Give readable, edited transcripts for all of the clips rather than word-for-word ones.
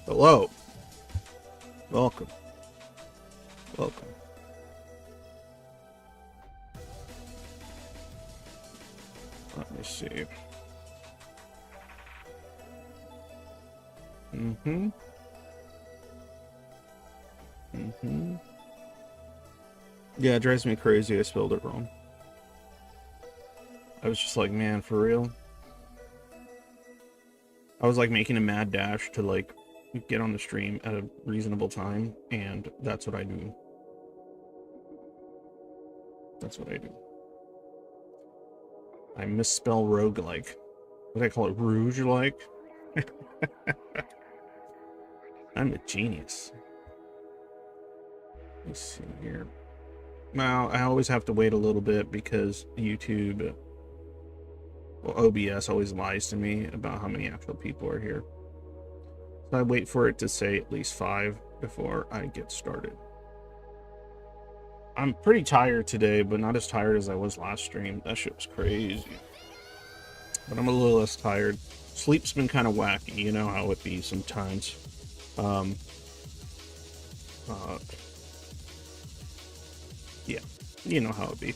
Hello. Welcome. Welcome. Let me see. Yeah, it drives me crazy. I spelled it wrong. I was just like, man, for real? I was like making a mad dash to like get on the stream at a reasonable time, and that's what I do. That's what I do. I misspell roguelike. What do I call it? Rouge-like? I'm a genius. Let's see here. Now, I always have to wait a little bit because YouTube, well, OBS always lies to me about how many actual people are here. So I wait for it to say at least 5 before I get started. I'm pretty tired today, but not as tired as I was last stream. That shit was crazy. But I'm a little less tired. Sleep's been kind of wacky, you know how it be sometimes. Yeah, you know how it be.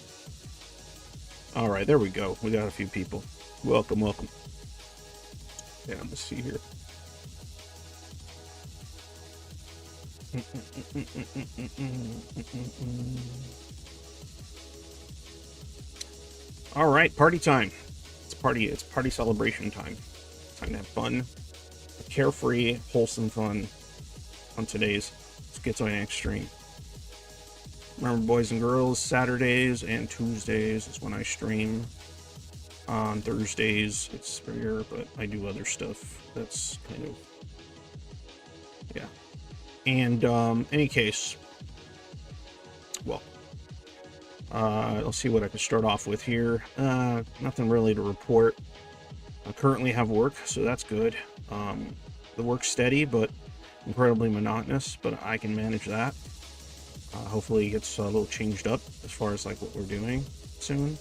All right, there we go. We got a few people. Welcome, welcome. Yeah, let's see here. All right, party time. It's party celebration time. Time to have fun, carefree, wholesome fun on today's Schizoid stream. Remember, boys and girls, Saturdays and Tuesdays is when I stream. On Thursdays, it's rare, but I do other stuff that's kind of, yeah. And any case, well, let's see what I can start off with here. Nothing really to report. I currently have work, so that's good. The work's steady, but incredibly monotonous, but I can manage that. Hopefully it gets a little changed up as far as like what we're doing soon,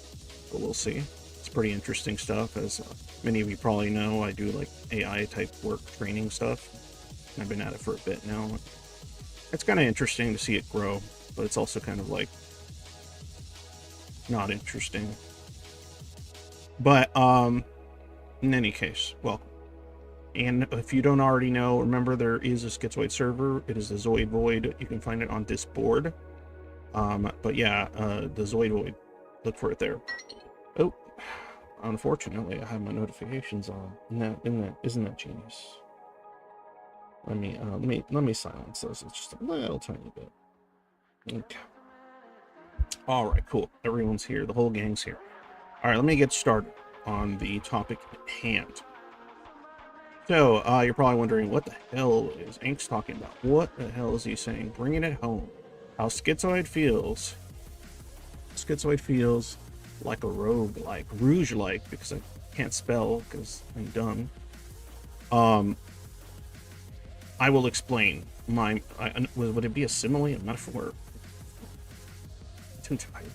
but we'll see. It's pretty interesting stuff. As many of you probably know, I do like AI type work training stuff. I've been at it for a bit now. It's kind of interesting to see it grow, but it's also kind of like not interesting. But in any case, welcome. And if you don't already know, remember there is a Schizoid server. It is the Zoid Void. You can find it on Discord. But yeah, the Zoid Void. Look for it there. Oh, unfortunately, I have my notifications on. Isn't that genius? Let me silence those. It's just a little tiny bit. Okay. All right, cool. Everyone's here. The whole gang's here. All right, let me get started on the topic at hand. So, you're probably wondering, what the hell is Ink's talking about? What the hell is he saying? Bringing it home. How Schizoid feels. Schizoid feels like a roguelike. Rouge-like, because I can't spell, because I'm dumb. I will explain. Would it be a simile, a metaphor? I'm tired.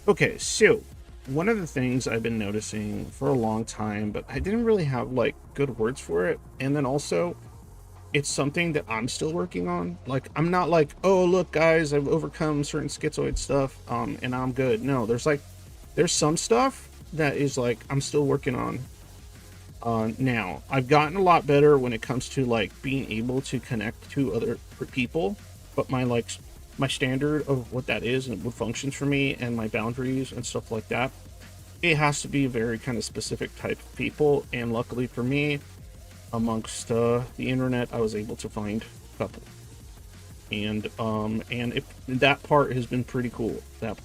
Okay, so one of the things I've been noticing for a long time, but I didn't really have like good words for it, and then also it's something that I'm still working on. Like, I'm not like, oh look guys, I've overcome certain schizoid stuff and I'm good. No, there's some stuff that is like I'm still working on. Now I've gotten a lot better when it comes to like being able to connect to other people, but my standard of what that is and what functions for me and my boundaries and stuff like that, it has to be a very kind of specific type of people. And luckily for me, amongst the internet, I was able to find a couple, and that part has been pretty cool. That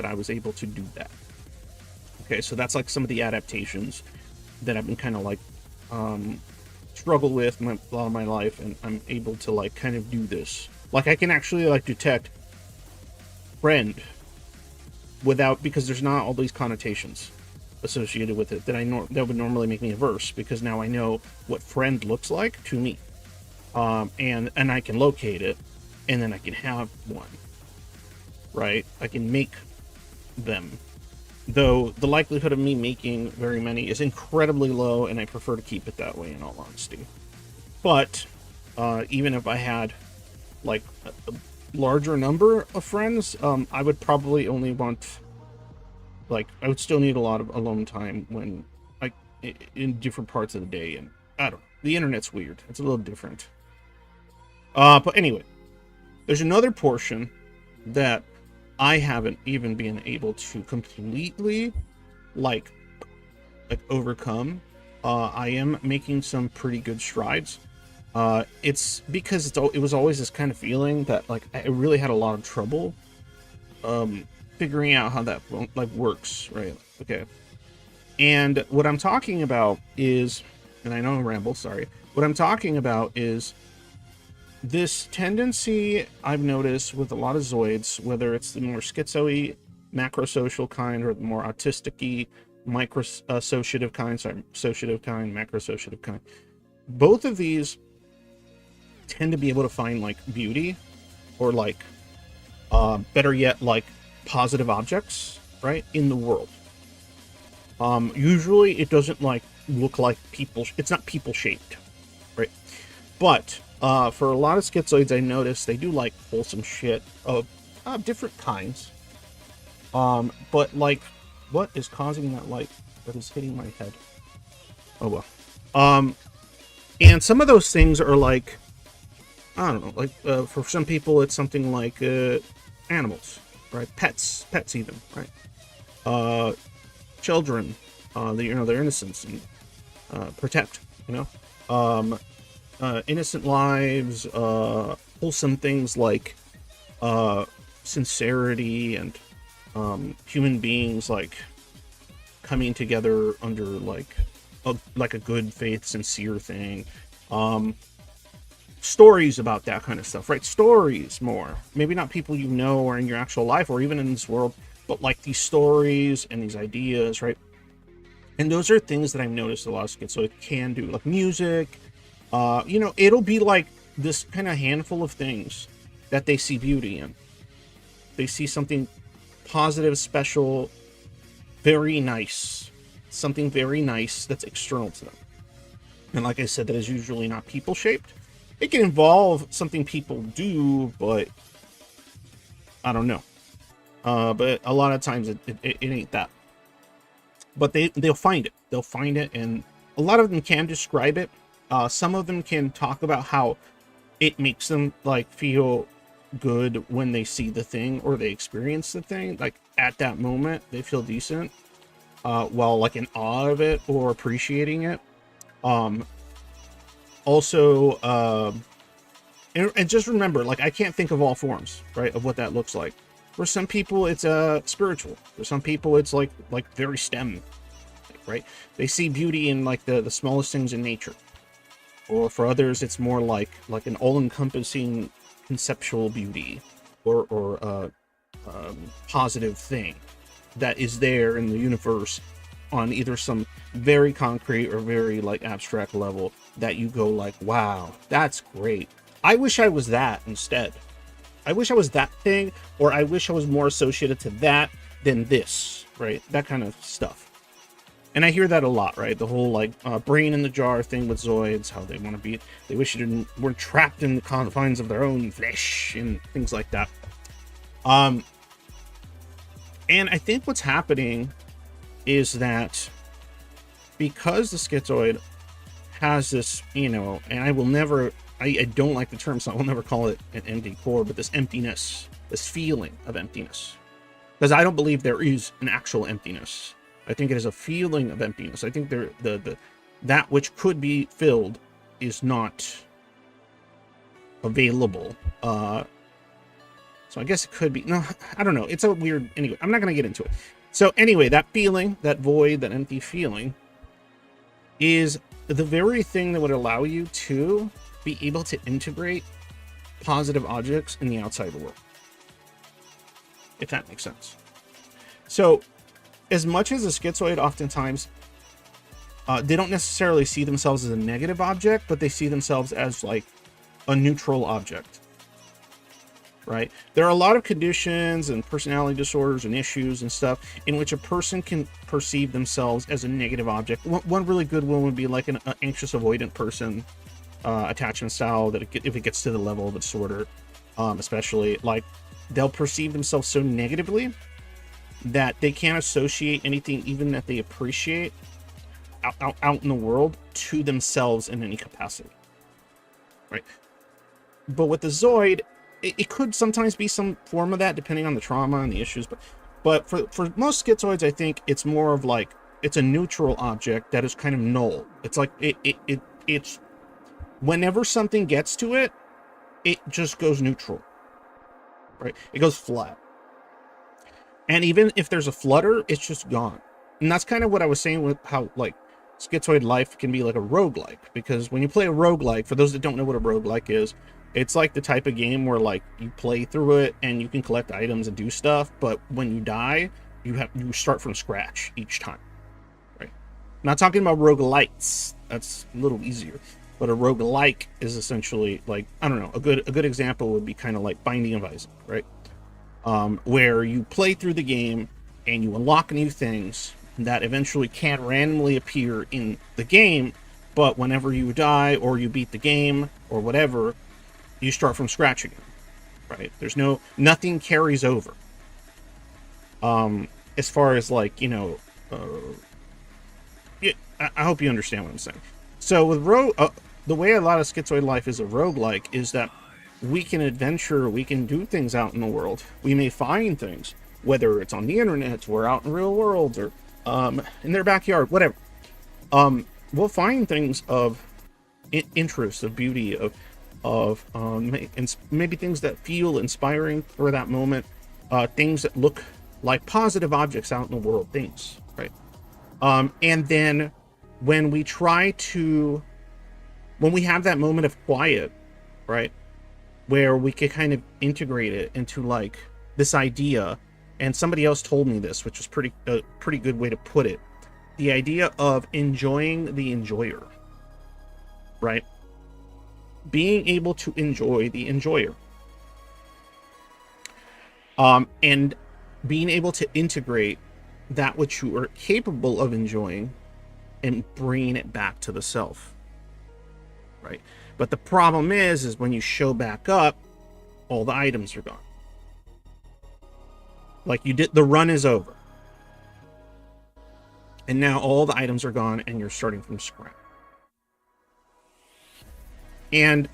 I was able to do that. Okay, so that's like some of the adaptations that I've been kind of like struggle with a lot of my life, and I'm able to like kind of do this. Like, I can actually like detect friend without, because there's not all these connotations associated with it that would normally make me averse, because now I know what friend looks like to me, and I can locate it, and then I can have one, right? I can make them, though the likelihood of me making very many is incredibly low, and I prefer to keep it that way, in all honesty. But even if I had like a larger number of friends, I would probably only want, like, I would still need a lot of alone time when, like, in different parts of the day, and I don't know. The internet's weird. It's a little different. But anyway, there's another portion that I haven't even been able to completely, like overcome. I am making some pretty good strides. It's because it was always this kind of feeling that, like, I really had a lot of trouble figuring out how that, like, works, right? Okay. And what I'm talking about is, and I know I ramble, sorry. What I'm talking about is this tendency I've noticed with a lot of Zoids, whether it's the more schizoid, macrosocial kind, or the more autistic-y, micro-associative kind, associative kind, macro-associative kind. Both of these tend to be able to find, like, beauty, or, like, better yet, like, positive objects, right, in the world. Usually it doesn't, like, look like people, it's not people-shaped, right? But for a lot of schizoids, I noticed they do like wholesome shit of different kinds. But, like, what is causing that light that is hitting my head? Oh well. And some of those things are like, I don't know, like for some people it's something like animals, right? Pets even, right? Children, their innocence and protect, innocent lives, wholesome things like sincerity and human beings, like, coming together under like a good faith, sincere thing. Stories about that kind of stuff, right? Stories more. Maybe not people you know or in your actual life or even in this world, but like these stories and these ideas, right? And those are things that I've noticed a lot of schizoids can do, like music. It'll be like this kind of handful of things that they see beauty in. They see something positive, special, very nice, something very nice that's external to them. And like I said, that is usually not people-shaped. It can involve something people do, but I don't know. But a lot of times it ain't that. But they'll find it. They'll find it, and a lot of them can describe it. Some of them can talk about how it makes them, like, feel good when they see the thing or they experience the thing. Like, at that moment, they feel decent, while, like, in awe of it or appreciating it. Also, and just remember, like, I can't think of all forms, right, of what that looks like. For some people, it's spiritual. For some people, it's like very STEM, right? They see beauty in, like, the smallest things in nature. Or for others, it's more like an all-encompassing conceptual beauty, or positive thing that is there in the universe on either some very concrete or very, like, abstract level that you go like, wow, that's great. I wish I was that instead. I wish I was that thing, or I wish I was more associated to that than this, right? That kind of stuff. And I hear that a lot, right? The whole, like, brain in the jar thing with Zoids, how they want to be, they wish they weren't trapped in the confines of their own flesh and things like that. And I think what's happening is that because the schizoid has this, and I will never, I don't like the term, so I will never call it an empty core, but this emptiness, this feeling of emptiness. Because I don't believe there is an actual emptiness. I think it is a feeling of emptiness. I think that which could be filled is not available. So I guess it could be. No, I don't know. It's a weird. Anyway, I'm not going to get into it. So anyway, that feeling, that void, that empty feeling, is the very thing that would allow you to be able to integrate positive objects in the outside world. If that makes sense. So, as much as a schizoid oftentimes, they don't necessarily see themselves as a negative object, but they see themselves as, like, a neutral object. right? There are a lot of conditions and personality disorders and issues and stuff in which a person can perceive themselves as a negative object. One really good one would be like an anxious avoidant person, attachment style, that if it gets to the level of a disorder, especially, like, they'll perceive themselves so negatively that they can't associate anything even that they appreciate out in the world to themselves in any capacity, right? But with the Zoid, it could sometimes be some form of that, depending on the trauma and the issues. But for most schizoids, I think it's more of like, it's a neutral object that is kind of null. It's like it's whenever something gets to it, it just goes neutral, right? It goes flat. And even if there's a flutter, it's just gone. And that's kind of what I was saying with how, like, schizoid life can be like a roguelike. Because when you play a roguelike, for those that don't know what a roguelike is, it's like the type of game where, like, you play through it and you can collect items and do stuff, but when you die, you start from scratch each time, right? I'm not talking about roguelites. That's a little easier. But a roguelike is essentially, like, I don't know, a good example would be kind of like Binding of Isaac, right? Where you play through the game and you unlock new things that eventually can't randomly appear in the game, but whenever you die or you beat the game or whatever, you start from scratch again, right? There's nothing carries over. As far as, like, you know, I hope you understand what I'm saying. So with the way a lot of schizoid life is a roguelike is that we can adventure, we can do things out in the world. We may find things, whether it's on the internet or out in real world or in their backyard, whatever. We'll find things of interest, of beauty, and maybe things that feel inspiring for that moment, things that look like positive objects out in the world, things, right? And then when we have that moment of quiet, right, where we could kind of integrate it into, like, this idea, and somebody else told me this, which was a pretty good way to put it, the idea of enjoying the enjoyer, right? Being able to enjoy the enjoyer, and being able to integrate that which you are capable of enjoying and bringing it back to the self, right? But the problem is when you show back up, all the items are gone. Like, the run is over. And now all the items are gone and you're starting from scratch. And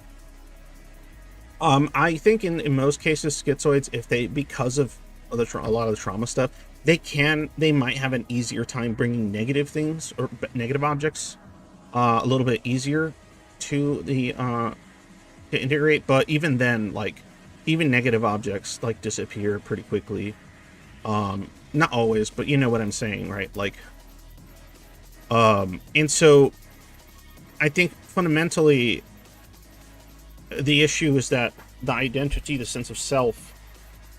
I think in most cases, schizoids, if they, because of a lot of the trauma stuff, they might have an easier time bringing negative things or negative objects a little bit easier to integrate. But even then, like, even negative objects, like, disappear pretty quickly. Not always, but you know what I'm saying, right? Like, and so I think fundamentally the issue is that the identity, the sense of self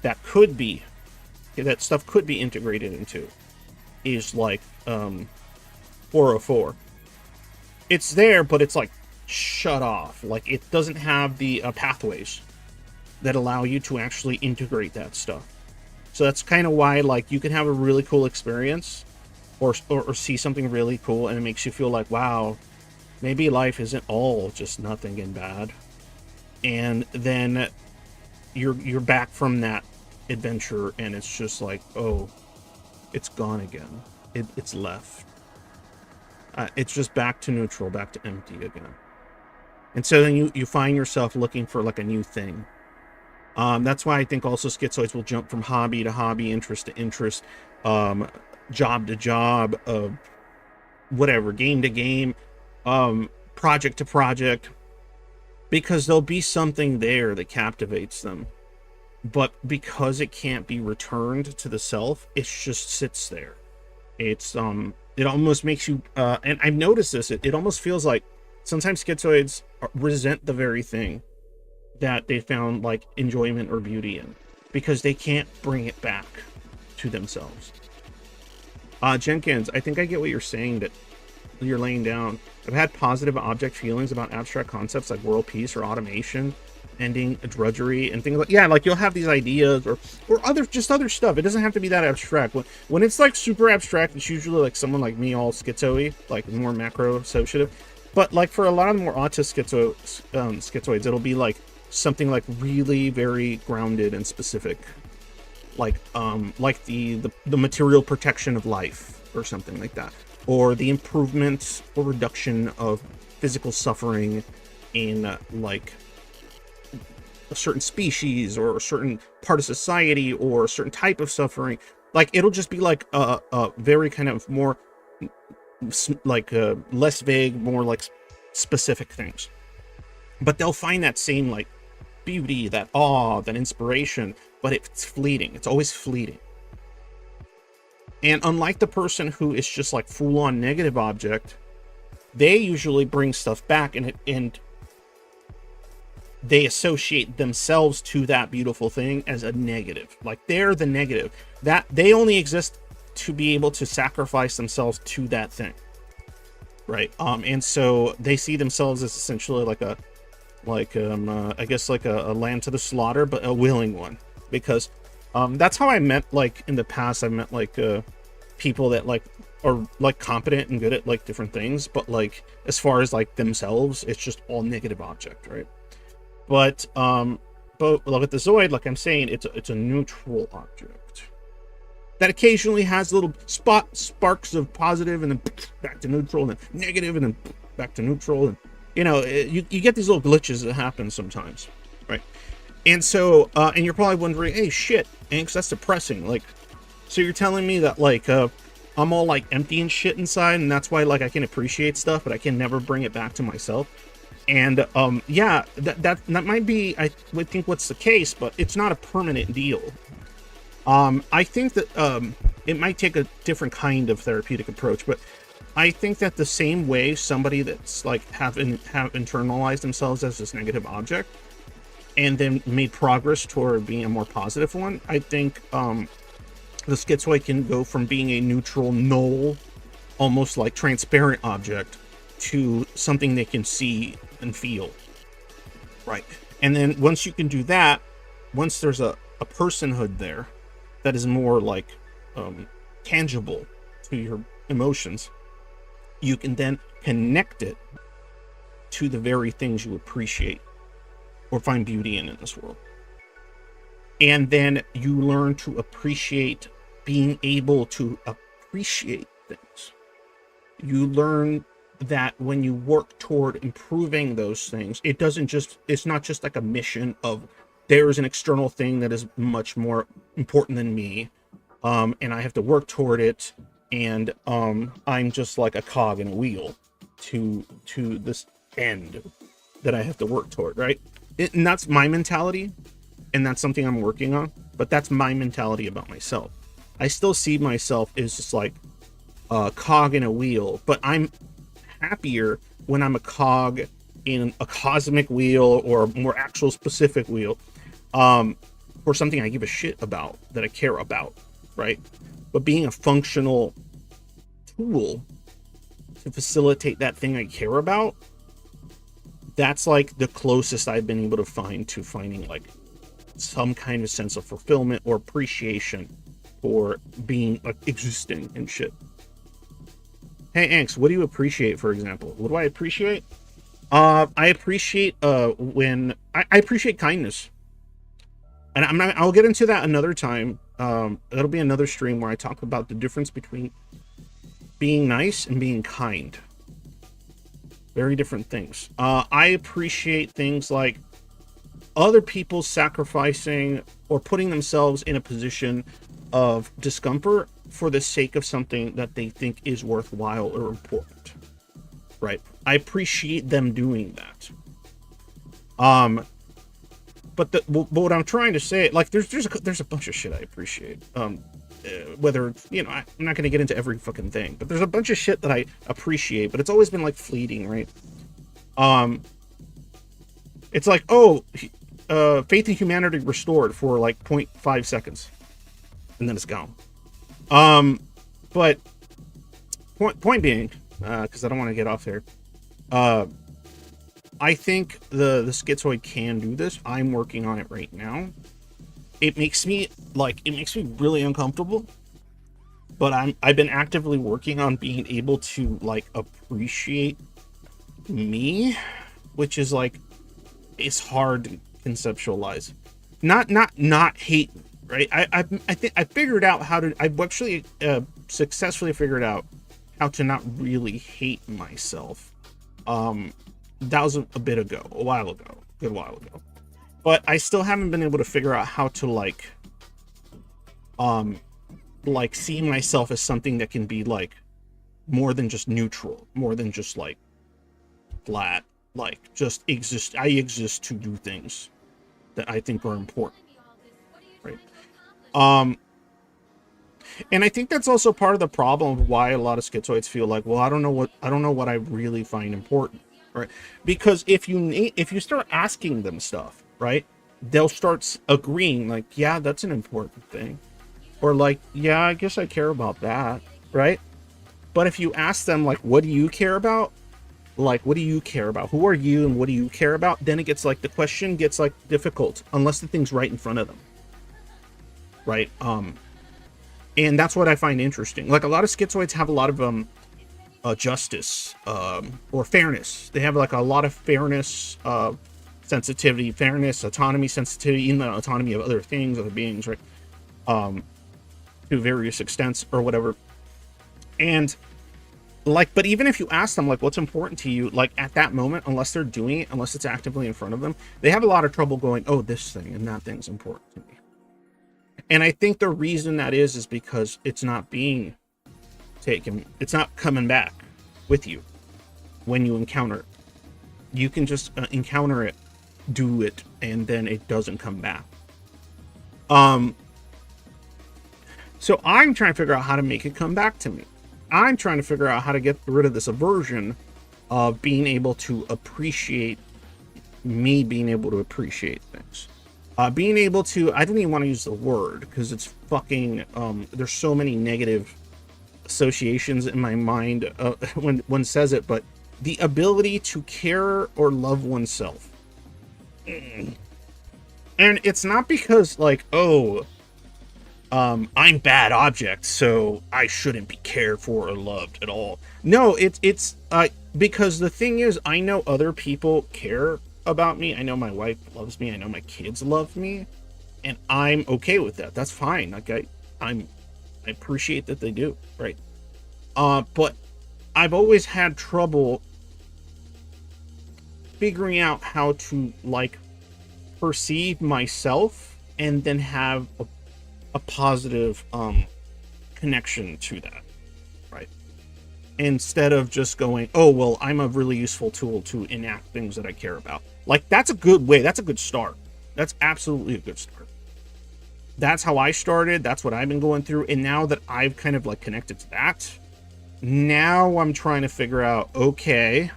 that stuff could be integrated into is like 404. It's there, but it's like shut off. Like, it doesn't have the pathways that allow you to actually integrate that stuff. So that's kind of why, like, you can have a really cool experience or see something really cool and it makes you feel like, wow, maybe life isn't all just nothing and bad. And then you're back from that adventure and it's just like, oh, it's gone again. It's left. It's just back to neutral, back to empty again. And so then you find yourself looking for, like, a new thing. That's why I think also schizoids will jump from hobby to hobby, interest to interest, job to job, whatever, game to game, project to project, because there'll be something there that captivates them. But because it can't be returned to the self, it just sits there. It's it almost makes you and I've noticed this, it almost feels like sometimes schizoids resent the very thing that they found, like, enjoyment or beauty in, because they can't bring it back to themselves. Jenkins, I think I get what you're saying, that you're laying down. I've had positive object feelings about abstract concepts like world peace or automation, ending a drudgery and things like, yeah, like you'll have these ideas or other stuff. It doesn't have to be that abstract. When it's like super abstract, it's usually like someone like me, all schizoid, like more macro associative. But like for a lot of the more autist schizoids, it'll be like something like really very grounded and specific, like the material protection of life or something like that, or the improvement or reduction of physical suffering in like a certain species or a certain part of society or a certain type of suffering. Like it'll just be like a very kind of more like less vague, more like specific things. But they'll find that same like beauty, that awe, that inspiration, but it's fleeting. It's always fleeting. And unlike the person who is just like full-on negative object, they usually bring stuff back and they associate themselves to that beautiful thing as a negative. Like they're the negative. That they only exist to be able to sacrifice themselves to that thing. Right. And so they see themselves as essentially like I guess like a lamb to the slaughter, but a willing one, because that's how I met, like in the past I met like people that like are like competent and good at like different things, but like as far as like themselves, it's just all negative object, right? But look at the Zoid, like I'm saying, it's a neutral object that occasionally has little sparks of positive and then back to neutral and then negative and then back to neutral, and you know, you get these little glitches that happen sometimes, right? And so, and you're probably wondering, hey, shit, Anx, that's depressing. Like, so you're telling me that, like, I'm all, like, empty and shit inside, and that's why, like, I can appreciate stuff, but I can never bring it back to myself? And, yeah, that might be, I would think, what's the case, but it's not a permanent deal. I think that, it might take a different kind of therapeutic approach, but I think that the same way somebody that's like have internalized themselves as this negative object and then made progress toward being a more positive one, I think the schizoid can go from being a neutral, null, almost like transparent object to something they can see and feel, right? And then once you can do that, once there's a personhood there that is more like tangible to your emotions, you can then connect it to the very things you appreciate or find beauty in this world. And then you learn to appreciate being able to appreciate things. You learn that when you work toward improving those things, it's not just like a mission of there's an external thing that is much more important than me, and I have to work toward it, and I'm just like a cog in a wheel to this end that I have to work toward, right? And that's my mentality, and that's something I'm working on, but that's my mentality about myself. I still see myself as just like a cog in a wheel, but I'm happier when I'm a cog in a cosmic wheel or a more actual specific wheel, for something I give a shit about, that I care about, right? But being a functional tool to facilitate that thing I care about, that's like the closest I've been able to find to finding like some kind of sense of fulfillment or appreciation for being like existing and shit. Hey Anx, what do you appreciate, for example? What do I appreciate? I appreciate when I appreciate kindness. And I'll get into that another time. That'll be another stream where I talk about the difference between being nice and being kind. Very different things. I appreciate things like other people sacrificing or putting themselves in a position of discomfort for the sake of something that they think is worthwhile or important, right? I appreciate them doing that. But what I'm trying to say, like, there's a bunch of shit I appreciate. Whether, you know, I'm not going to get into every fucking thing, but there's a bunch of shit that I appreciate, but it's always been like fleeting, right? It's like, oh, faith in humanity restored for like 0.5 seconds, and then it's gone. But point being, because I don't want to get off here, I think the schizoid can do this. I'm working on it right now. It makes me really uncomfortable, but I've been actively working on being able to like appreciate me, which is like, it's hard to conceptualize. Not hate, right? I think I figured out how to. I've actually successfully figured out how to not really hate myself. That was a bit ago, a good while ago. But I still haven't been able to figure out how to like see myself as something that can be like more than just neutral, more than just like flat, like just exist. I exist to do things that I think are important, right? And I think that's also part of the problem of why a lot of schizoids feel like, well, I don't know what I really find important, right? Because if you start asking them stuff, right, they'll start agreeing, like, yeah, that's an important thing, or like, yeah, I guess I care about that, right? But if you ask them, like, what do you care about? Like, what do you care about? Who are you and what do you care about? Then it gets like, the question gets like difficult unless the thing's right in front of them, right? And that's what I find interesting. Like, a lot of schizoids have a lot of justice or fairness. They have like a lot of fairness, sensitivity, fairness, autonomy, sensitivity, in the autonomy of other things, other beings, right? To various extents or whatever. And like, but even if you ask them, like, what's important to you, like at that moment, unless they're doing it, unless it's actively in front of them, they have a lot of trouble going, oh, this thing and that thing's important to me. And I think the reason that is because it's not being taken, it's not coming back with you when you encounter it. You can just encounter it, do it, and then it doesn't come back. So I'm trying to figure out how to make it come back to me. I'm trying to figure out how to get rid of this aversion of being able to appreciate me, being able to appreciate things. Being able to, I don't even want to use the word because it's fucking, there's so many negative associations in my mind when one says it, but the ability to care or love oneself. And it's not because like, oh, I'm bad object, so I shouldn't be cared for or loved at all. No, it's because the thing is, I know other people care about me. I know my wife loves me. I know my kids love me, and I'm okay with that. That's fine. Like I appreciate that they do, right? But I've always had trouble figuring out how to like perceive myself and then have a positive connection to that, right? Instead of just going, oh, well, I'm a really useful tool to enact things that I care about. Like, that's a good way. That's a good start. That's absolutely a good start. That's how I started. That's what I've been going through. And now that I've kind of like connected to that, now I'm trying to figure out, okay,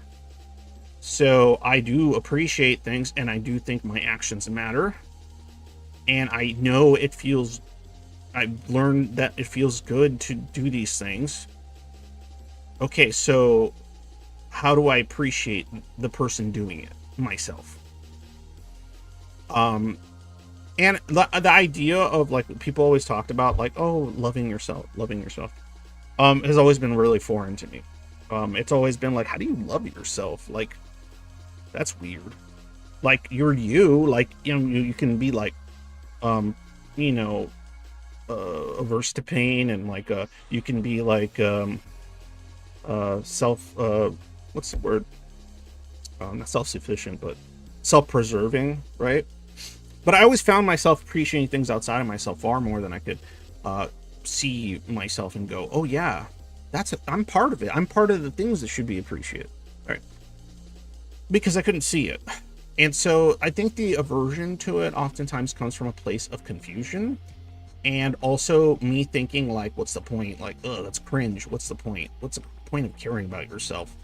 so I do appreciate things and I do think my actions matter. And I know I've learned that it feels good to do these things. Okay, so how do I appreciate the person doing it? Myself. And the idea of like, people always talked about like, oh, loving yourself, has always been really foreign to me. It's always been like, how do you love yourself? Like, that's weird. Like, you're you, like, you know, you can be like, you know, averse to pain, and like you can be like what's the word, not self-sufficient but self-preserving, right? But I always found myself appreciating things outside of myself far more than I could see myself and go, oh yeah, I'm part of it. I'm part of the things that should be appreciated, right? Because I couldn't see it. And so I think the aversion to it oftentimes comes from a place of confusion. And also me thinking like, what's the point? Like, oh, that's cringe. What's the point? What's the point of caring about yourself?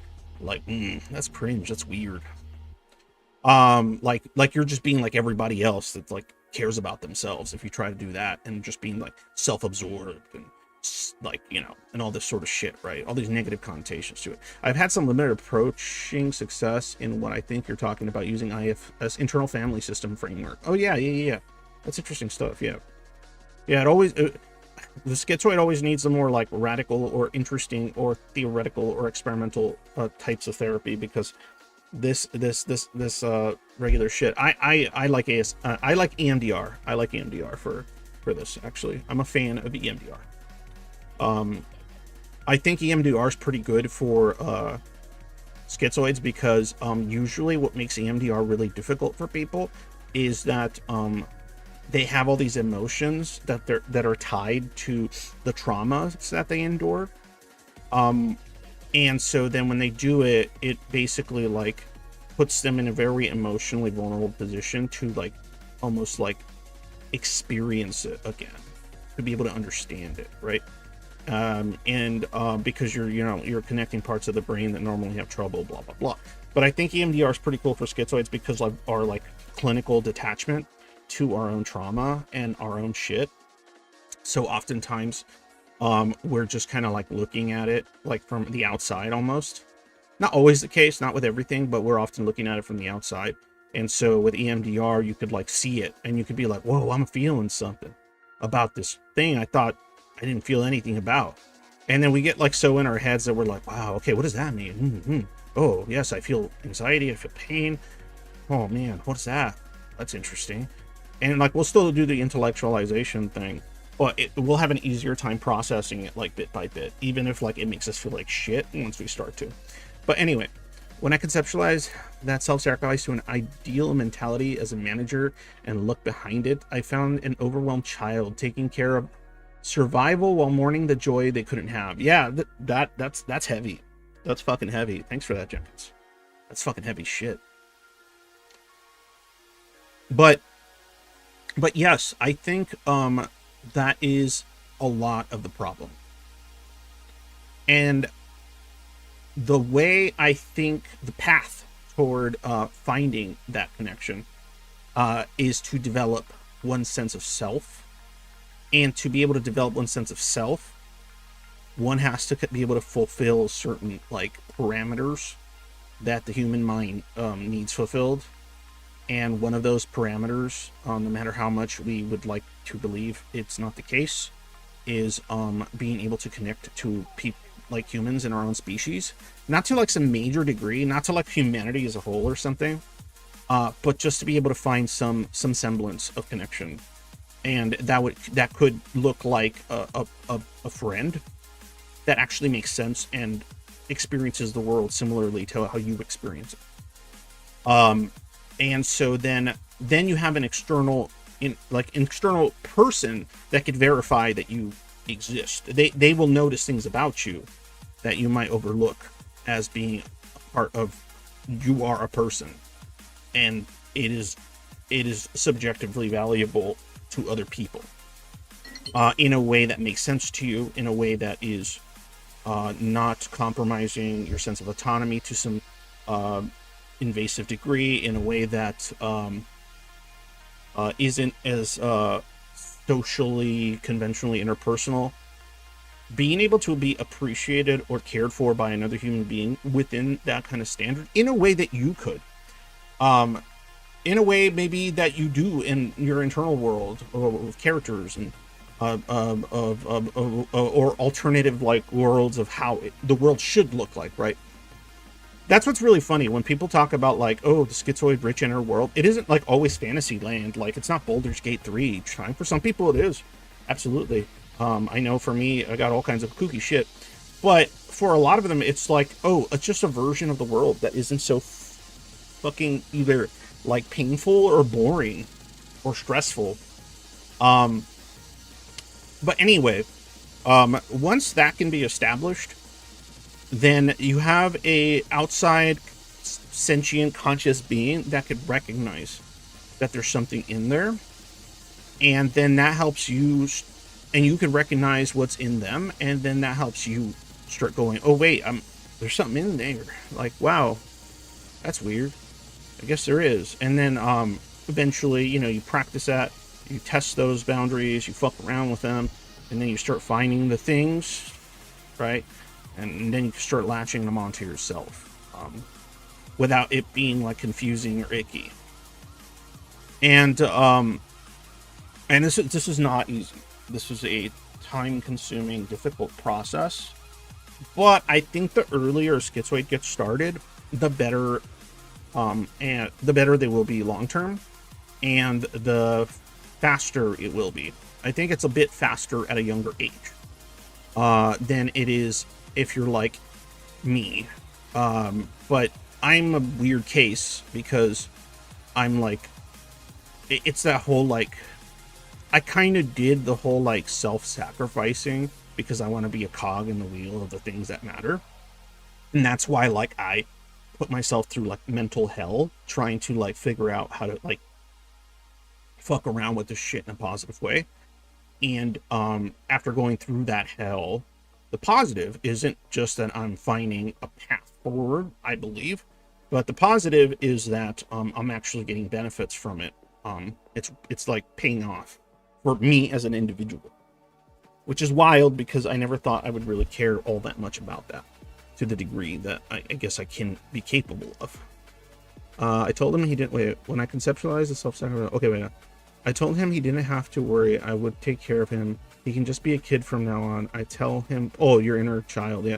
Like, that's cringe. That's weird. Like you're just being like everybody else that like cares about themselves if you try to do that, and just being like self-absorbed and like, and all this sort of shit, right? All these negative connotations to it. I've had some limited approaching success in what I think you're talking about using IFS, internal family system framework. Oh yeah. That's interesting stuff. Yeah, it always the schizoid always needs the more like radical or interesting or theoretical or experimental types of therapy, because this regular shit. I like I like EMDR. I like EMDR for this. Actually, I'm a fan of EMDR. I think EMDR is pretty good for schizoids, because usually what makes EMDR really difficult for people is that they have all these emotions that are tied to the traumas that they endure. And so then when they do it, it basically like puts them in a very emotionally vulnerable position to like almost like experience it again, to be able to understand it, right? Because you're connecting parts of the brain that normally have trouble, blah blah blah. But I think EMDR is pretty cool for schizoids because of our like clinical detachment to our own trauma and our own shit. So oftentimes we're just kind of like looking at it like from the outside almost. Not always the case, not with everything, but we're often looking at it from the outside. And so with EMDR, you could like see it and you could be like, whoa, I'm feeling something about this thing I thought I didn't feel anything about. And then we get like so in our heads that we're like, wow, okay, what does that mean? Mm-hmm. Oh, yes, I feel anxiety, I feel pain. Oh man, what's that? That's interesting. And like we'll still do the intellectualization thing, but we'll have an easier time processing it like bit by bit, even if like it makes us feel like shit once we start to. But anyway, when I conceptualize that self-sacrifice to an ideal mentality as a manager and look behind it, I found an overwhelmed child taking care of survival while mourning the joy they couldn't have. Yeah, that's heavy. That's fucking heavy. Thanks for that, Jenkins. That's fucking heavy shit. But yes, I think that is a lot of the problem. And the way I think the path toward finding that connection is to develop one's sense of self. And to be able to develop one's sense of self, one has to be able to fulfill certain like parameters that the human mind needs fulfilled. And one of those parameters, no matter how much we would like to believe it's not the case, is being able to connect to people like humans in our own species, not to like some major degree, not to like humanity as a whole or something, but just to be able to find some semblance of connection. And that could look like a friend that actually makes sense and experiences the world similarly to how you experience it. And so then you have an external person that could verify that you exist. They will notice things about you that you might overlook as being part of you are a person, and it is subjectively valuable to other people in a way that makes sense to you, in a way that is not compromising your sense of autonomy to some invasive degree, in a way that isn't as socially, conventionally interpersonal. Being able to be appreciated or cared for by another human being within that kind of standard, in a way that you could. In a way maybe that you do in your internal world, or with characters and or alternative like worlds of how the world should look like, right? That's what's really funny when people talk about like, oh, the schizoid rich inner world. It isn't like always fantasy land. Like it's not Baldur's Gate 3 each time. For some people it is, absolutely. I know for me, I got all kinds of kooky shit, but for a lot of them, it's like, oh, it's just a version of the world that isn't so fucking either like painful or boring or stressful. But anyway, once that can be established, then you have a outside sentient conscious being that could recognize that there's something in there, and then that helps you, and you can recognize what's in them, and then that helps you start going, oh wait, there's something in there, like, wow, that's weird, I guess there is. And then eventually, you practice that, you test those boundaries, you fuck around with them, and then you start finding the things, right? And then you start latching them onto yourself, without it being like confusing or icky. And this is not easy. This is a time-consuming, difficult process. But I think the earlier a schizoid gets started, the better, and the better they will be long term, and the faster it will be. I think it's a bit faster at a younger age than it is if you're like me. But I'm a weird case because I'm like, it's that whole like, I kind of did the whole like self-sacrificing because I want to be a cog in the wheel of the things that matter. And that's why like I put myself through like mental hell trying to like figure out how to like fuck around with this shit in a positive way. And after going through that hell, the positive isn't just that I'm finding a path forward, I believe, but the positive is that I'm actually getting benefits from it. It's like paying off for me as an individual, which is wild because I never thought I would really care all that much about that to the degree that I guess I can be capable of. I told him he didn't wait when I conceptualized the self-sacrifice. Okay, wait. I told him he didn't have to worry. I would take care of him. He can just be a kid from now on. I tell him, oh, your inner child, yeah.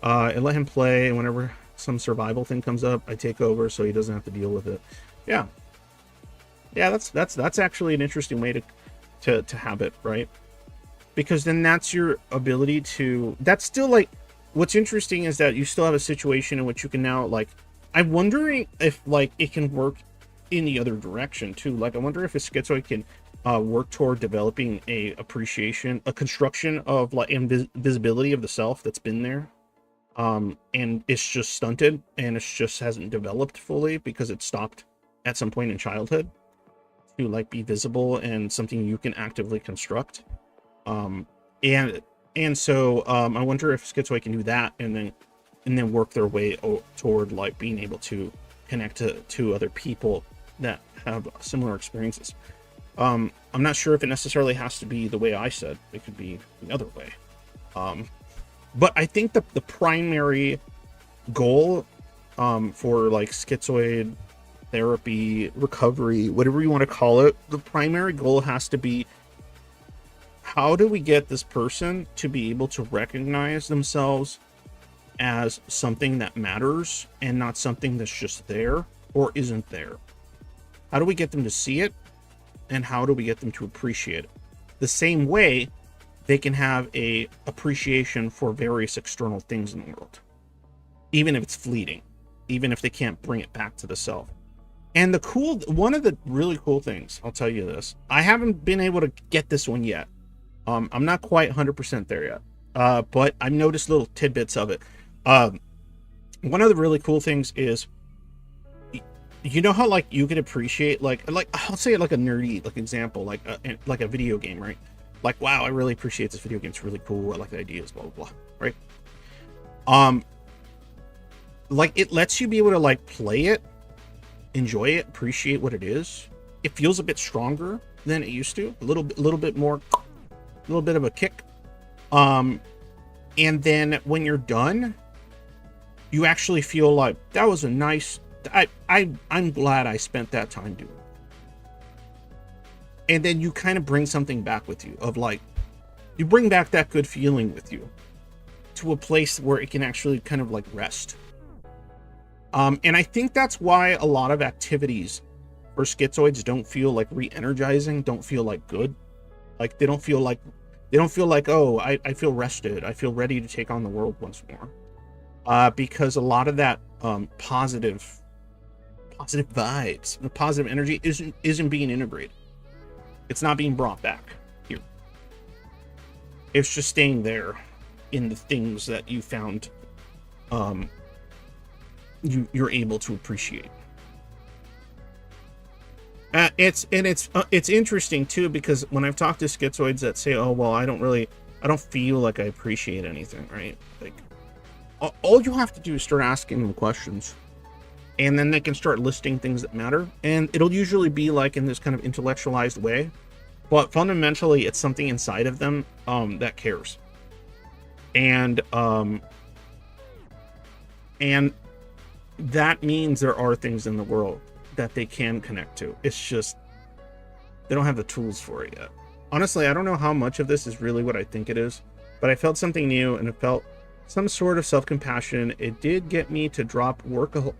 And let him play. And whenever some survival thing comes up, I take over so he doesn't have to deal with it. Yeah, that's actually an interesting way to have it, right? Because then that's your ability to. That's still like. What's interesting is that you still have a situation in which you can now like. I'm wondering if like it can work in the other direction too. Like I wonder if a schizoid can work toward developing a appreciation, a construction of like invisibility of the self that's been there, and it's just stunted and it just hasn't developed fully because it stopped at some point in childhood to like be visible and something you can actively construct. And so I wonder if schizoid can do that and then work their way toward like being able to connect to other people that have similar experiences. I'm not sure if it necessarily has to be the way I said. It could be the other way. But I think the primary goal for like schizoid therapy, recovery, whatever you want to call it, the primary goal has to be, how do we get this person to be able to recognize themselves as something that matters and not something that's just there or isn't there? How do we get them to see it? And how do we get them to appreciate it? The same way they can have a appreciation for various external things in the world, even if it's fleeting, even if they can't bring it back to the self. And one of the really cool things, I'll tell you this, I haven't been able to get this one yet. I'm not quite 100% there yet, but I've noticed little tidbits of it. One of the really cool things is, you know how like you can appreciate like I'll say like a nerdy like example, like a video game, right? Like, wow, I really appreciate this video game. It's really cool. I like the ideas, blah blah blah, right? Like it lets you be able to like play it, enjoy it, appreciate what it is. It feels a bit stronger than it used to, a little bit more, a little bit of a kick. And then when you're done, you actually feel like that was a nice. I'm glad I spent that time doing it. And then you kind of bring something back with you of like, you bring back that good feeling with you to a place where it can actually kind of like rest. And I think that's why a lot of activities for schizoids don't feel like re-energizing, don't feel like good. Like they don't feel like, oh, I feel rested. I feel ready to take on the world once more. Because a lot of that positive vibes, the positive energy isn't being integrated. It's not being brought back here. It's just staying there in the things that you found you're able to appreciate. It's interesting too, because when I've talked to schizoids that say, oh well, I don't feel like I appreciate anything, right? Like all you have to do is start asking them questions, and then they can start listing things that matter, and it'll usually be like in this kind of intellectualized way, but fundamentally it's something inside of them that cares. And that means there are things in the world that they can connect to. It's just they don't have the tools for it yet. Honestly, I don't know how much of this is really what I think it is, but I felt something new, and it felt some sort of self-compassion. It did get me to drop workaholism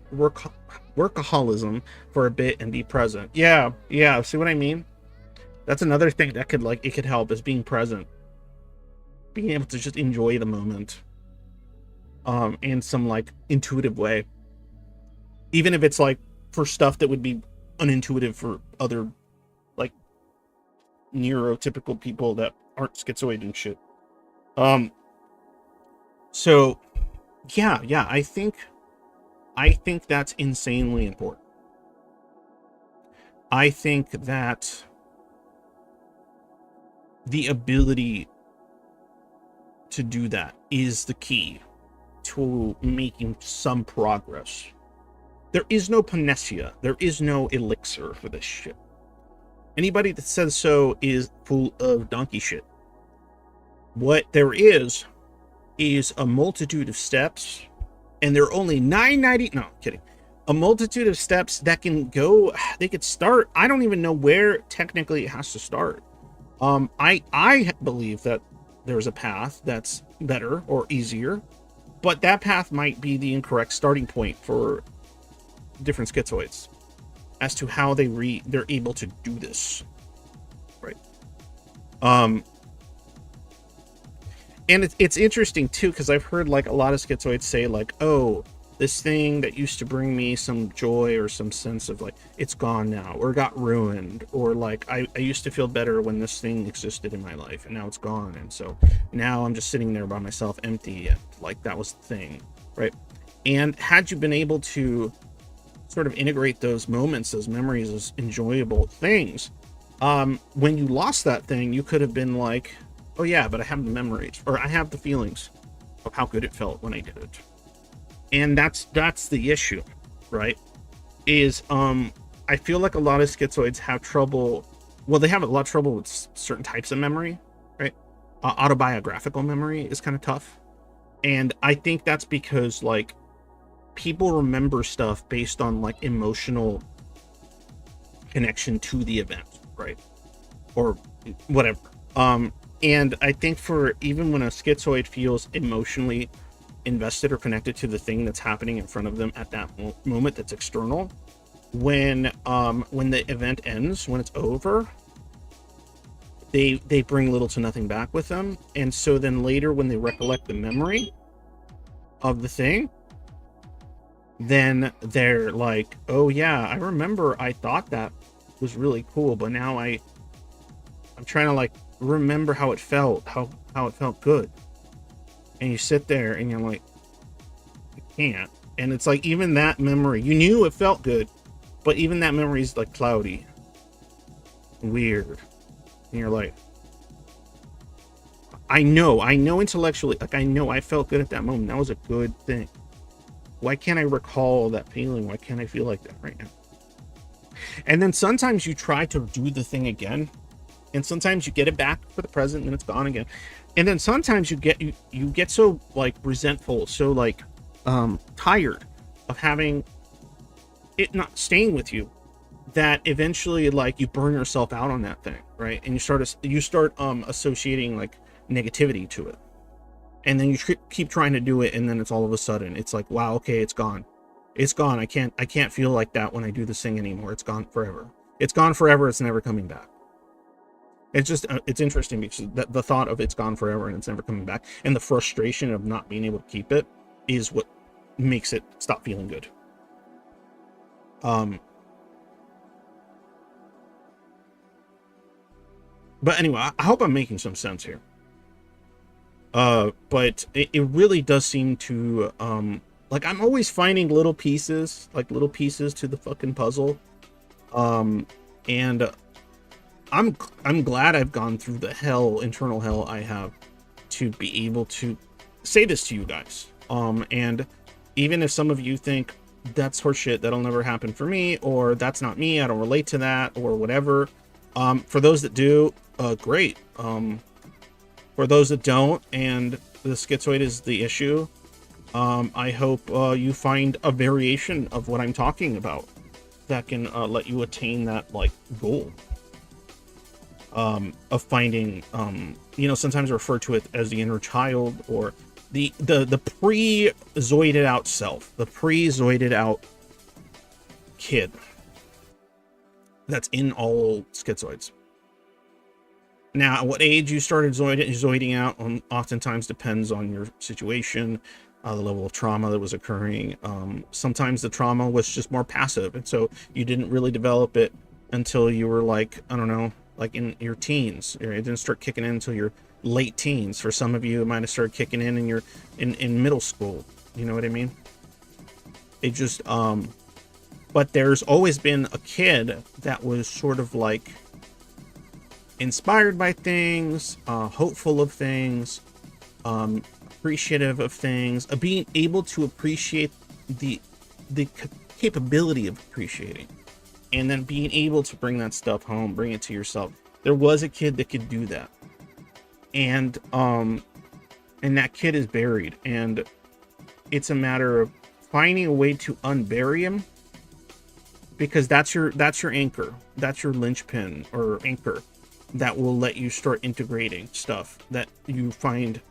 for a bit and be present. Yeah, see what I mean? That's another thing that could, like, it could help, is being present. Being able to just enjoy the moment. In some, like, intuitive way. Even if it's, like, for stuff that would be unintuitive for other, like, neurotypical people that aren't schizoid and shit. So yeah, I think that's insanely important. I think that the ability to do that is the key to making some progress. There is no panacea. There is no elixir for this shit. Anybody that says so is full of donkey shit. What there is a multitude of steps, and there are only 990. No, kidding. A multitude of steps that can go. They could start. I don't even know where technically it has to start. I believe that there's a path that's better or easier, but that path might be the incorrect starting point for different schizoids as to how they're able to do this, right? And it's interesting too, because I've heard, like, a lot of schizoids say, like, oh, this thing that used to bring me some joy or some sense of, like, it's gone now, or got ruined, or, like, I used to feel better when this thing existed in my life, and now it's gone, and so now I'm just sitting there by myself empty, and, like, that was the thing, right? And had you been able to sort of integrate those moments, those memories, those enjoyable things, when you lost that thing, you could have been like, oh yeah, but I have the memories, or I have the feelings of how good it felt when I did it. And that's the issue, right? Is I feel like a lot of schizoids have trouble. Well, they have a lot of trouble with certain types of memory, right? Autobiographical memory is kind of tough, and I think that's because, like, people remember stuff based on, like, emotional connection to the event, right? Or whatever. And I think for even when a schizoid feels emotionally invested or connected to the thing that's happening in front of them at that moment that's external, when the event ends, when it's over, they bring little to nothing back with them. And so then later, when they recollect the memory of the thing, then they're like, oh yeah, I remember I thought that was really cool, but now I'm trying to, like, remember how it felt, how it felt good. And you sit there and you're like, I can't. And it's like, even that memory, you knew it felt good, but even that memory is, like, cloudy, weird. And you're like, I know intellectually, like, I know I felt good at that moment. That was a good thing. Why can't I recall that feeling? Why can't I feel like that right now? And then sometimes you try to do the thing again, and sometimes you get it back for the present and it's gone again. And then sometimes you get so, like, resentful, so, like, tired of having it not staying with you, that eventually, like, you burn yourself out on that thing, right? And you start associating, like, negativity to it. And then you keep trying to do it, and then it's all of a sudden, it's like, wow, okay, it's gone. It's gone. I can't feel like that when I do this thing anymore. It's gone forever. It's gone forever. It's never coming back. It's just, it's interesting because the thought of it's gone forever and it's never coming back, and the frustration of not being able to keep it, is what makes it stop feeling good. But anyway, I hope I'm making some sense here. But it really does seem to, like, I'm always finding little pieces to the fucking puzzle. And I'm glad I've gone through the internal hell I have to be able to say this to you guys. And even if some of you think that's horseshit, that'll never happen for me, or that's not me, I don't relate to that, or whatever, For those that do, great. For those that don't, and the schizoid is the issue, I hope you find a variation of what I'm talking about that can let you attain that like goal of finding, you know, sometimes refer to it as the inner child, or the pre-zoided out self, the pre-zoided out kid that's in all schizoids. Now, at what age you started zoiding out oftentimes depends on your situation, the level of trauma that was occurring. Sometimes the trauma was just more passive, and so you didn't really develop it until you were like, I don't know, like in your teens. It didn't start kicking in until your late teens. For some of you, it might have started kicking in your in middle school. You know what I mean? It just but there's always been a kid that was sort of like inspired by things, hopeful of things, appreciative of things, being able to appreciate the capability of appreciating, and then being able to bring that stuff home, bring it to yourself. There was a kid that could do that, and that kid is buried, and it's a matter of finding a way to unbury him, because that's your anchor, that's your linchpin or anchor that will let you start integrating stuff that you find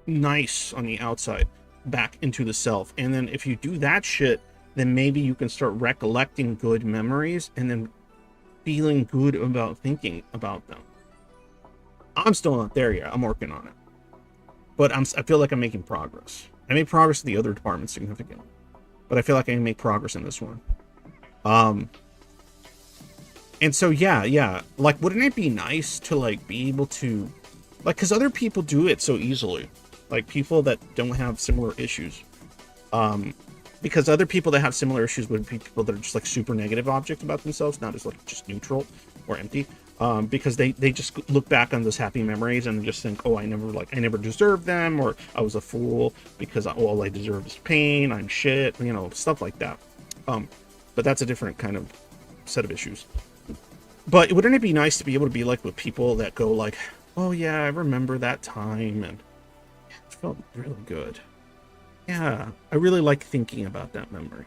nice on the outside back into the self. And then if you do that shit, then maybe you can start recollecting good memories and then feeling good about thinking about them. I'm still not there yet. I'm working on it, but I feel like I'm making progress. I made progress in the other department significantly, but I feel like I can make progress in this one. And so, yeah, like, wouldn't it be nice to, like, be able to, like, because other people do it so easily, like, people that don't have similar issues, because other people that have similar issues would be people that are just, like, super negative objects about themselves, not as, like, just neutral or empty, because they just look back on those happy memories and just think, oh, I never deserved them, or I was a fool because all I deserve is pain, I'm shit, you know, stuff like that. But that's a different kind of set of issues. But wouldn't it be nice to be able to be like with people that go like, oh yeah, I remember that time and it felt really good. Yeah, I really like thinking about that memory.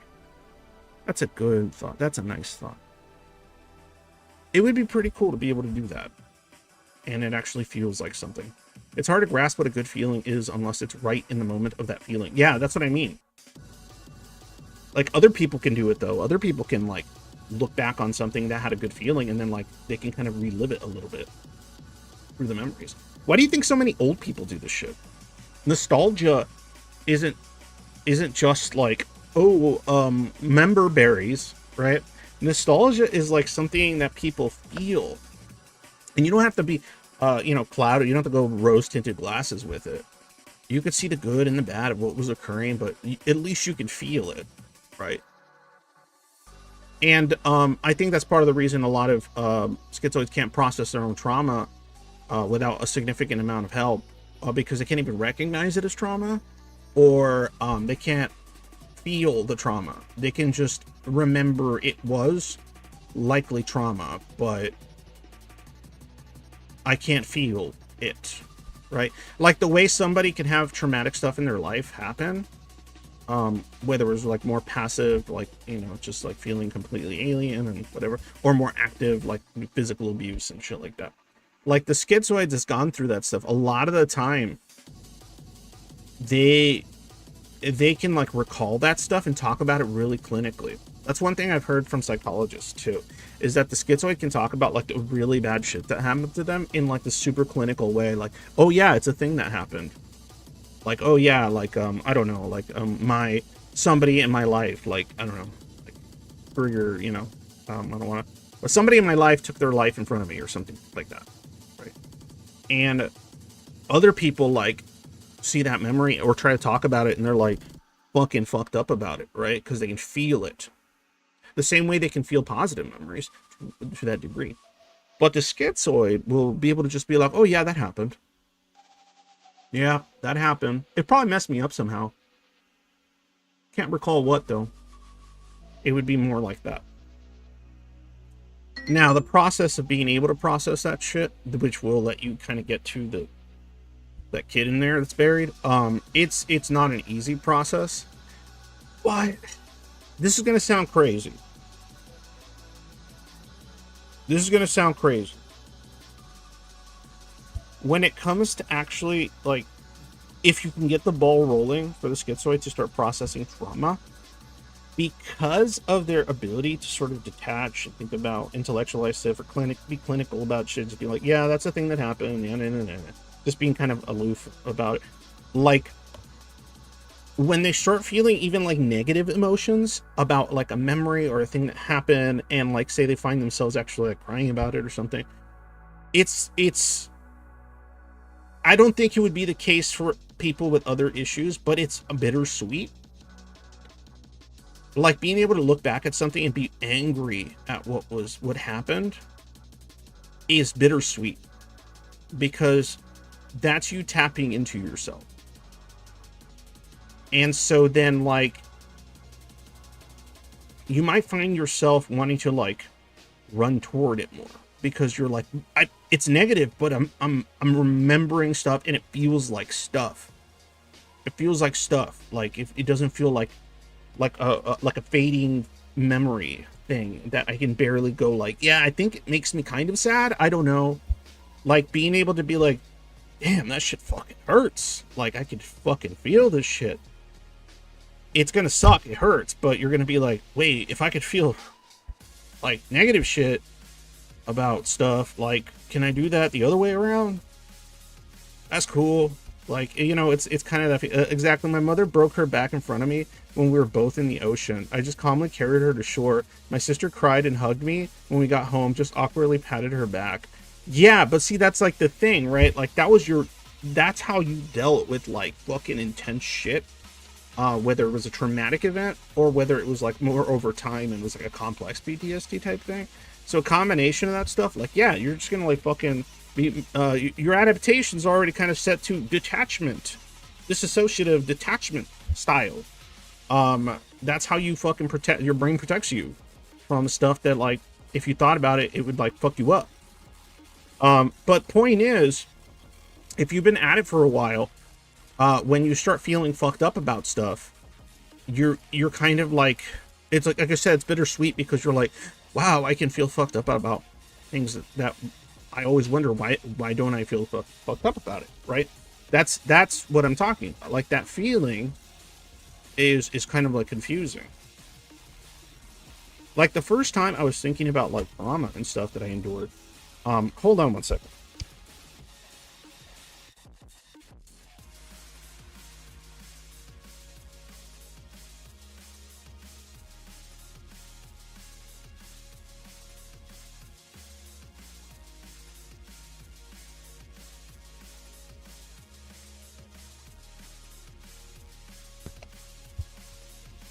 That's a good thought. That's a nice thought. It would be pretty cool to be able to do that. And it actually feels like something. It's hard to grasp what a good feeling is unless it's right in the moment of that feeling. Yeah, that's what I mean. Like, other people can do it though. Other people can like look back on something that had a good feeling, and then like they can kind of relive it a little bit through the memories. Why do you think so many old people do this shit? Nostalgia isn't just like, oh, member berries, right? Nostalgia is like something that people feel, and you don't have to be you know, clouded. You don't have to go rose tinted glasses with it. You could see the good and the bad of what was occurring, but at least you can feel it, right? And I think that's part of the reason a lot of schizoids can't process their own trauma without a significant amount of help, because they can't even recognize it as trauma, or they can't feel the trauma. They can just remember it was likely trauma, but I can't feel it, right? Like the way somebody can have traumatic stuff in their life happen, whether it was like more passive, like, you know, just like feeling completely alien and whatever, or more active, like physical abuse and shit like that. Like the schizoids has gone through that stuff. A lot of the time, they can like recall that stuff and talk about it really clinically. That's one thing I've heard from psychologists too, is that the schizoid can talk about like the really bad shit that happened to them in like the super clinical way. Like, oh yeah, it's a thing that happened. Like, oh yeah, like, I don't know, like, somebody in my life, like, I don't know, like, for your, you know, I don't want to, but somebody in my life took their life in front of me or something like that, right? And other people, like, see that memory or try to talk about it and they're, like, fucking fucked up about it, right? Because they can feel it. The same way they can feel positive memories to that degree. But the schizoid will be able to just be like, oh yeah, that happened. Yeah, that happened. It probably messed me up somehow. Can't recall what, though. It would be more like that. Now, the process of being able to process that shit, which will let you kind of get to that kid in there that's buried, it's not an easy process. But this is gonna sound crazy. This is gonna sound crazy. When it comes to actually, like, if you can get the ball rolling for the schizoid to start processing trauma, because of their ability to sort of detach and think about, intellectualize stuff, or be clinical about shit, just be like, yeah, that's a thing that happened, yeah. Just being kind of aloof about it. Like, when they start feeling even like negative emotions about like a memory or a thing that happened, and like say they find themselves actually like crying about it or something, it's I don't think it would be the case for people with other issues, but it's a bittersweet. Like being able to look back at something and be angry at what happened is bittersweet, because that's you tapping into yourself. And so then, like, you might find yourself wanting to like run toward it more, because you're like, it's negative, but I'm remembering stuff, and it feels like stuff. It feels like stuff. Like, if it doesn't feel like a fading memory thing that I can barely go like, yeah, I think it makes me kind of sad. I don't know. Like being able to be like, damn, that shit fucking hurts. Like I can fucking feel this shit. It's gonna suck. It hurts, but you're gonna be like, wait, if I could feel like negative shit about stuff, like, can I do that the other way around? That's cool. Like, you know, it's kind of that exactly. My mother broke her back in front of me when we were both in the ocean. I just calmly carried her to shore. My sister cried and hugged me when we got home, just awkwardly patted her back. Yeah, but see, that's like the thing, right? Like that's how you dealt with like fucking intense shit. Whether it was a traumatic event or whether it was like more over time and was like a complex PTSD type thing. So a combination of that stuff, like, yeah, you're just gonna like fucking be, your adaptation's already kind of set to detachment, disassociative detachment style. That's how you fucking protect, your brain protects you from stuff that, like, if you thought about it, it would like fuck you up. But point is, if you've been at it for a while, when you start feeling fucked up about stuff, you're kind of like, it's like I said, it's bittersweet, because you're like, wow, I can feel fucked up about things that I always wonder, why don't I feel fucked up about it, right? That's what I'm talking about. Like, that feeling is kind of like confusing. Like the first time I was thinking about like trauma and stuff that I endured. Hold on one second.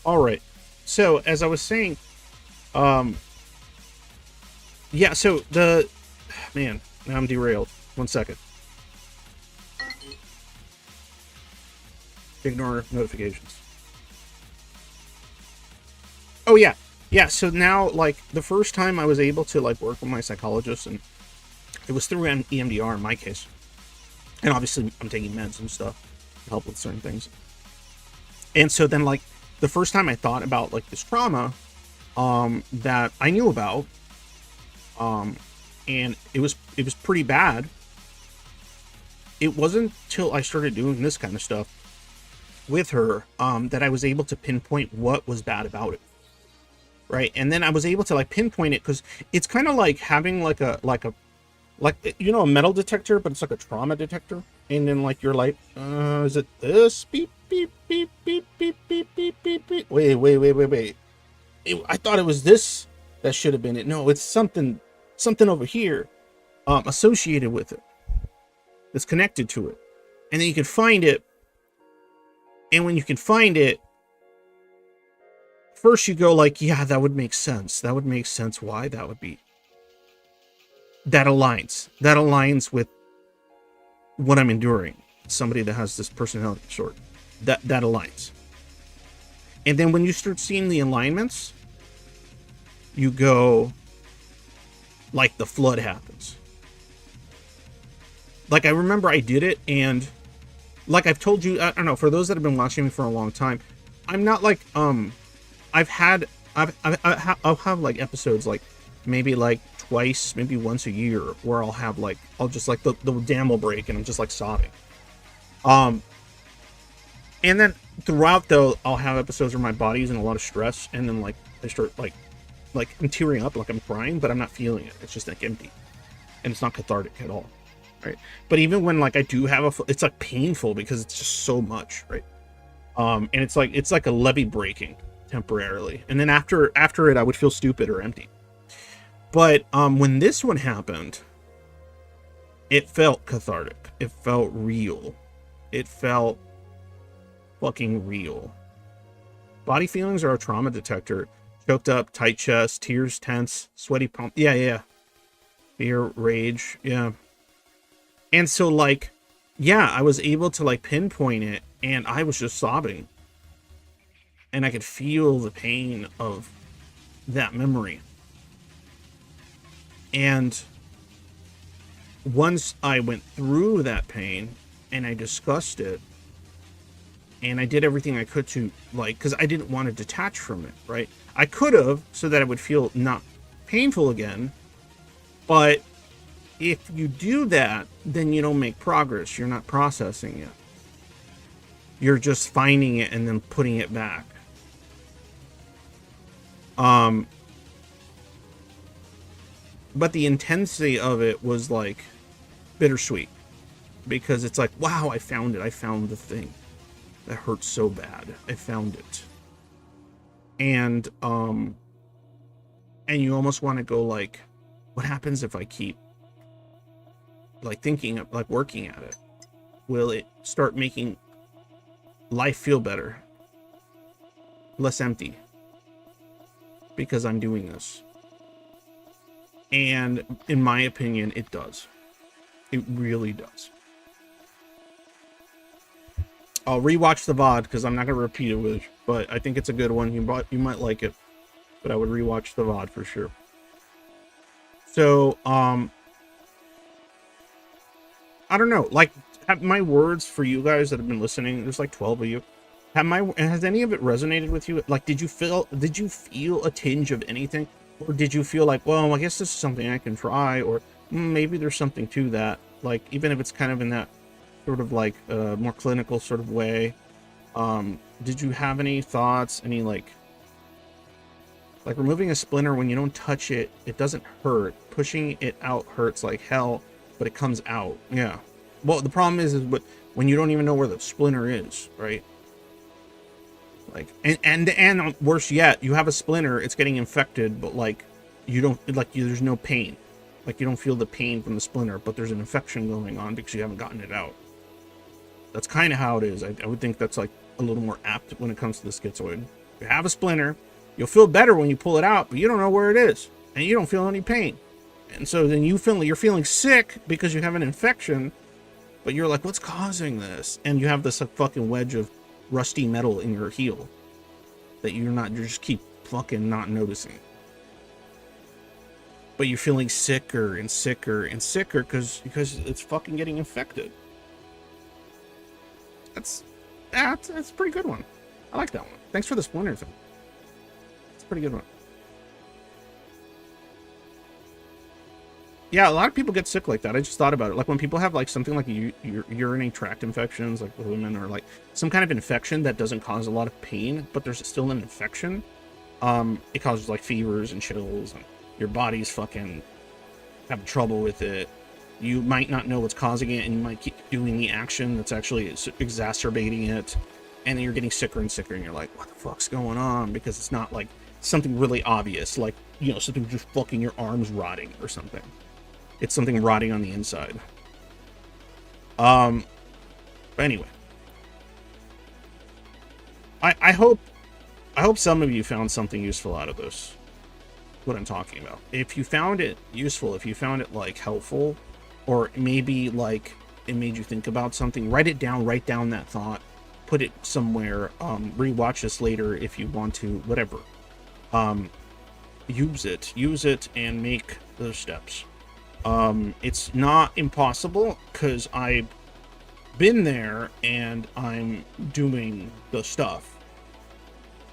All right. So as I was saying, yeah. So man, now I'm derailed. 1 second. Ignore notifications. Oh yeah, yeah. So now, like, the first time I was able to like work with my psychologist, and it was through EMDR in my case, and obviously I'm taking meds and stuff to help with certain things. And so then, like, the first time I thought about like this trauma that I knew about, and it was pretty bad. It wasn't till I started doing this kind of stuff with her that I was able to pinpoint what was bad about it, right? And then I was able to like pinpoint it, because it's kind of like having like a you know, a metal detector, but it's like a trauma detector. And then like you're like, is it this? Beep beep beep beep beep beep beep beep beep. Wait. I thought it was this that should have been it. No, it's something over here associated with it, that's connected to it. And then you can find it. And when you can find it, first you go like, yeah, that would make sense. That would make sense why that would be. That aligns with what I'm enduring. Somebody that has this personality disorder. That aligns. And then when you start seeing the alignments, you go, like the flood happens. Like, I remember I did it, and like I've told you, I don't know, for those that have been watching me for a long time, I'm not like, I'll have like episodes like maybe like twice, maybe once a year, where I'll have like, I'll just like the dam will break and I'm just like sobbing. And then throughout though, I'll have episodes where my body's in a lot of stress, and then like I start like I'm tearing up, like I'm crying, but I'm not feeling it. It's just like empty, and it's not cathartic at all, right? But even when like I do have it's like painful because it's just so much, right? And it's like a levee breaking temporarily, and then after it, I would feel stupid or empty. But when this one happened, it felt cathartic. It felt real. It felt fucking real. Body feelings are a trauma detector. Choked up, tight chest, tears, tense, sweaty palm. Yeah. Fear, rage, yeah. And so like, yeah, I was able to like pinpoint it, and I was just sobbing. And I could feel the pain of that memory. And once I went through that pain and I discussed it, and I did everything I could to, like, because I didn't want to detach from it, right? I could have, so that it would feel not painful again. But if you do that, then you don't make progress. You're not processing it. You're just finding it and then putting it back. But the intensity of it was like bittersweet, because it's like, wow, I found it. I found the thing that hurts so bad. I found it. And you almost want to go like, what happens if I keep like thinking of like working at it? Will it start making life feel better, less empty, because I'm doing this? And in my opinion, it does. It really does. I'll rewatch the VOD because I'm not going to repeat it, but I think it's a good one. You might like it, but I would rewatch the VOD for sure. So, I don't know. Like, have my words for you guys that have been listening, there's like 12 of you. Has any of it resonated with you? Like, did you feel a tinge of anything? Or did you feel like, well, I guess this is something I can try, or maybe there's something to that? Like, even if it's kind of in that sort of like more clinical sort of way. Did you have any thoughts, any like removing a splinter when you don't touch it, it doesn't hurt. Pushing it out hurts like hell, but it comes out. Yeah. Well, the problem is when you don't even know where the splinter is, right? Like, and worse yet, you have a splinter, it's getting infected, but like you don't there's no pain. Like, you don't feel the pain from the splinter, but there's an infection going on because you haven't gotten it out. That's kind of how it is. I would think that's like a little more apt when it comes to the schizoid. You have a splinter, you'll feel better when you pull it out, but you don't know where it is, and you don't feel any pain. And so then you're feeling sick because you have an infection, but you're like, what's causing this? And you have this fucking wedge of rusty metal in your heel that you just keep fucking not noticing. But you're feeling sicker and sicker and sicker because it's fucking getting infected. That's a pretty good one. I like that one. Thanks for the splinter thing. It's a pretty good one. Yeah, a lot of people get sick like that. I just thought about it. Like, when people have like something like urinary tract infections, like with women, or like some kind of infection that doesn't cause a lot of pain, but there's still an infection. It causes like fevers and chills, and your body's fucking having trouble with it. You might not know what's causing it, and you might keep doing the action that's actually exacerbating it, and then you're getting sicker and sicker, and you're like, what the fuck's going on? Because it's not like something really obvious, like, you know, something just fucking your arms rotting or something. It's something rotting on the inside. But anyway, I hope some of you found something useful out of this, what I'm talking about. If you found it useful, if you found it like helpful, or maybe like it made you think about something, write it down, write down that thought, put it somewhere, rewatch this later if you want to, whatever. Use it and make those steps. It's not impossible because I've been there and I'm doing the stuff.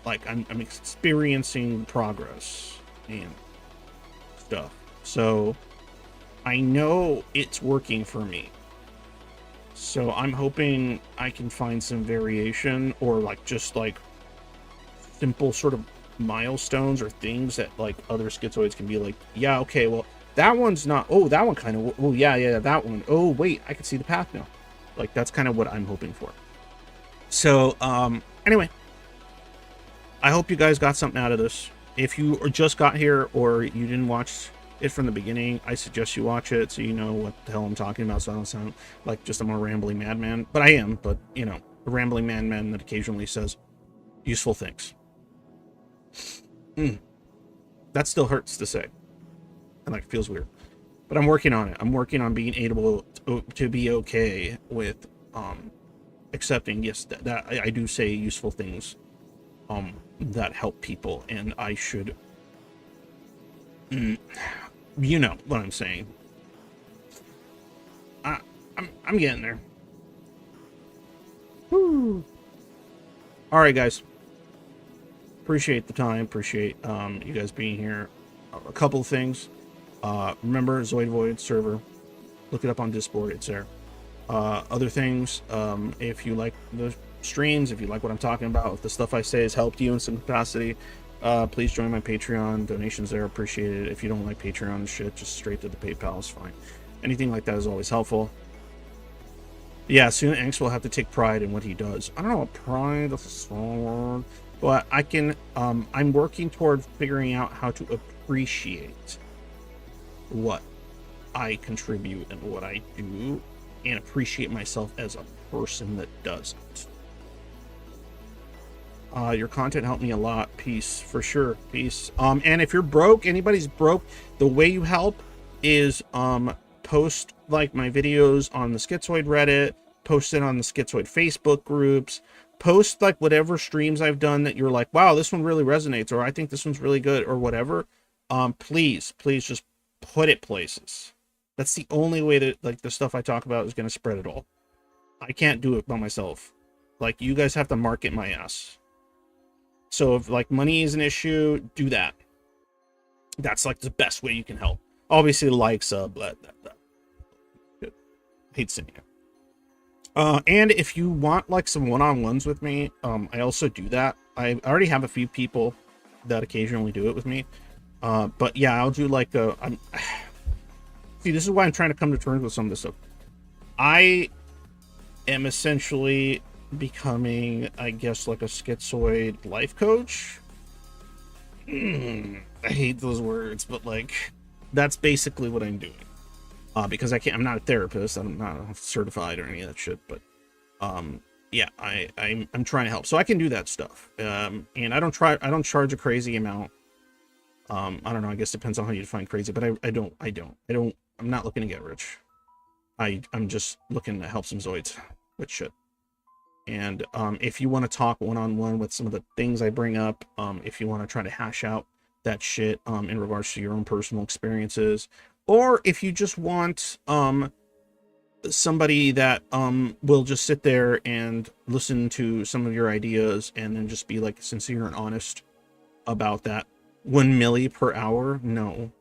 Like I'm experiencing progress and stuff. So I know it's working for me. So I'm hoping I can find some variation or like just like simple sort of milestones or things that like other schizoids can be like, yeah, okay, well, that one's not, oh, that one kind of, oh, yeah, that one. Oh, wait, I can see the path now. Like, that's kind of what I'm hoping for. So, anyway, I hope you guys got something out of this. If you just got here or you didn't watch it from the beginning, I suggest you watch it so you know what the hell I'm talking about, so I don't sound like just a more rambling madman. But I am, but, you know, a rambling madman that occasionally says useful things. That still hurts to say. And like, feels weird. But I'm working on it. I'm working on being able to be okay with accepting, yes, that I do say useful things that help people, and I should, you know what I'm saying. I'm getting there. Woo. All right, guys. Appreciate the time. Appreciate you guys being here. A couple of things. Remember, Zoid Void server. Look it up on Discord. It's there. Other things, if you like the streams, if you like what I'm talking about, if the stuff I say has helped you in some capacity, please join my Patreon. Donations there appreciated. If you don't like Patreon and shit, just straight to the PayPal is fine. Anything like that is always helpful. Yeah, soon Angst will have to take pride in what he does. I don't know, pride, that's a strong word. But I can, I'm working toward figuring out how to appreciate what I contribute and what I do, and appreciate myself as a person that does it. Your content helped me a lot. Peace, for sure. Peace. And if you're broke, anybody's broke, the way you help is post like my videos on the Schizoid Reddit, post it on the Schizoid Facebook groups, post like whatever streams I've done that you're like, wow, this one really resonates, or I think this one's really good, or whatever. Please just put it places. That's the only way that like the stuff I talk about is going to spread at all. I can't do it by myself. Like, you guys have to market my ass. So if like money is an issue, do that. That's like the best way you can help. Obviously, like, sub, blah. Good. Hate seeing you. And if you want like some one-on-ones with me, I also do that. I already have a few people that occasionally do it with me. But yeah, I'll do like a, see, this is why I'm trying to come to terms with some of this stuff. I am essentially becoming, I guess, like a schizoid life coach. I hate those words, but like, that's basically what I'm doing. Because I'm not a therapist, I'm not certified or any of that shit, but yeah, I'm trying to help, so I can do that stuff. And I don't charge a crazy amount. I don't know, I guess it depends on how you define crazy, but I'm not looking to get rich. I'm just looking to help some Zoids with shit. And if you want to talk one-on-one with some of the things I bring up, if you want to try to hash out that shit in regards to your own personal experiences, or if you just want somebody that will just sit there and listen to some of your ideas and then just be like sincere and honest about that 1 milli per hour, no,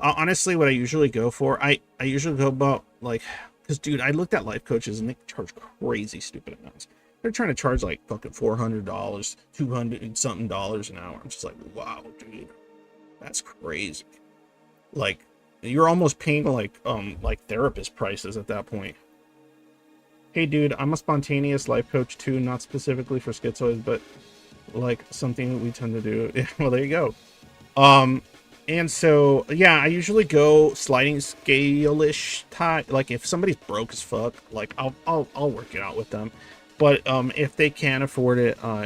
honestly, what I usually go for, I usually go about like, because dude, I looked at life coaches and they charge crazy stupid amounts. They're trying to charge like fucking $400, $200 and something an hour. I'm just like, wow, dude, that's crazy. Like, you're almost paying like therapist prices at that point. Hey dude, I'm a spontaneous life coach too, not specifically for schizoids, but like something that we tend to do. Yeah, well, there you go. And so yeah, I usually go sliding scale-ish type. Like if somebody's broke as fuck, like I'll work it out with them. But if they can't afford it, I'll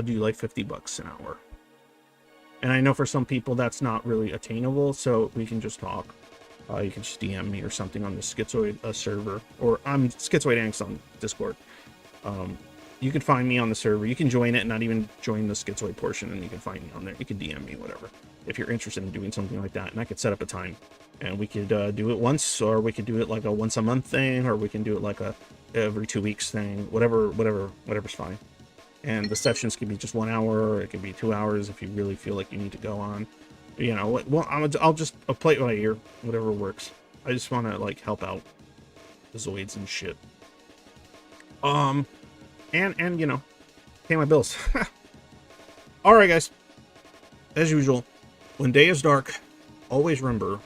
do like $50 an hour. And I know for some people that's not really attainable, so we can just talk. You can just DM me or something on the Schizoid server, or I'm Schizoid Angst on Discord. you can find me on the server. You can join it, not even join the Schizoid portion, and you can find me on there. You can DM me, whatever, if you're interested in doing something like that. And I could set up a time, and we could do it once, or we could do it like a once a month thing, or we can do it like a every 2 weeks thing. Whatever's fine. And the sessions can be just 1 hour, or it can be 2 hours if you really feel like you need to go on. You know, well, I'll play it by ear, whatever works. I just want to like help out the Zoids and shit. And you know, pay my bills. All right, guys. As usual, when day is dark, always remember,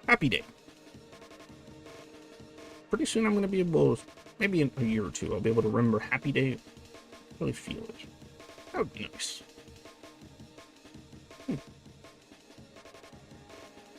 happy day. Pretty soon I'm going to be able, maybe in a year or two, I'll be able to remember happy day. Really feel it. That would be nice.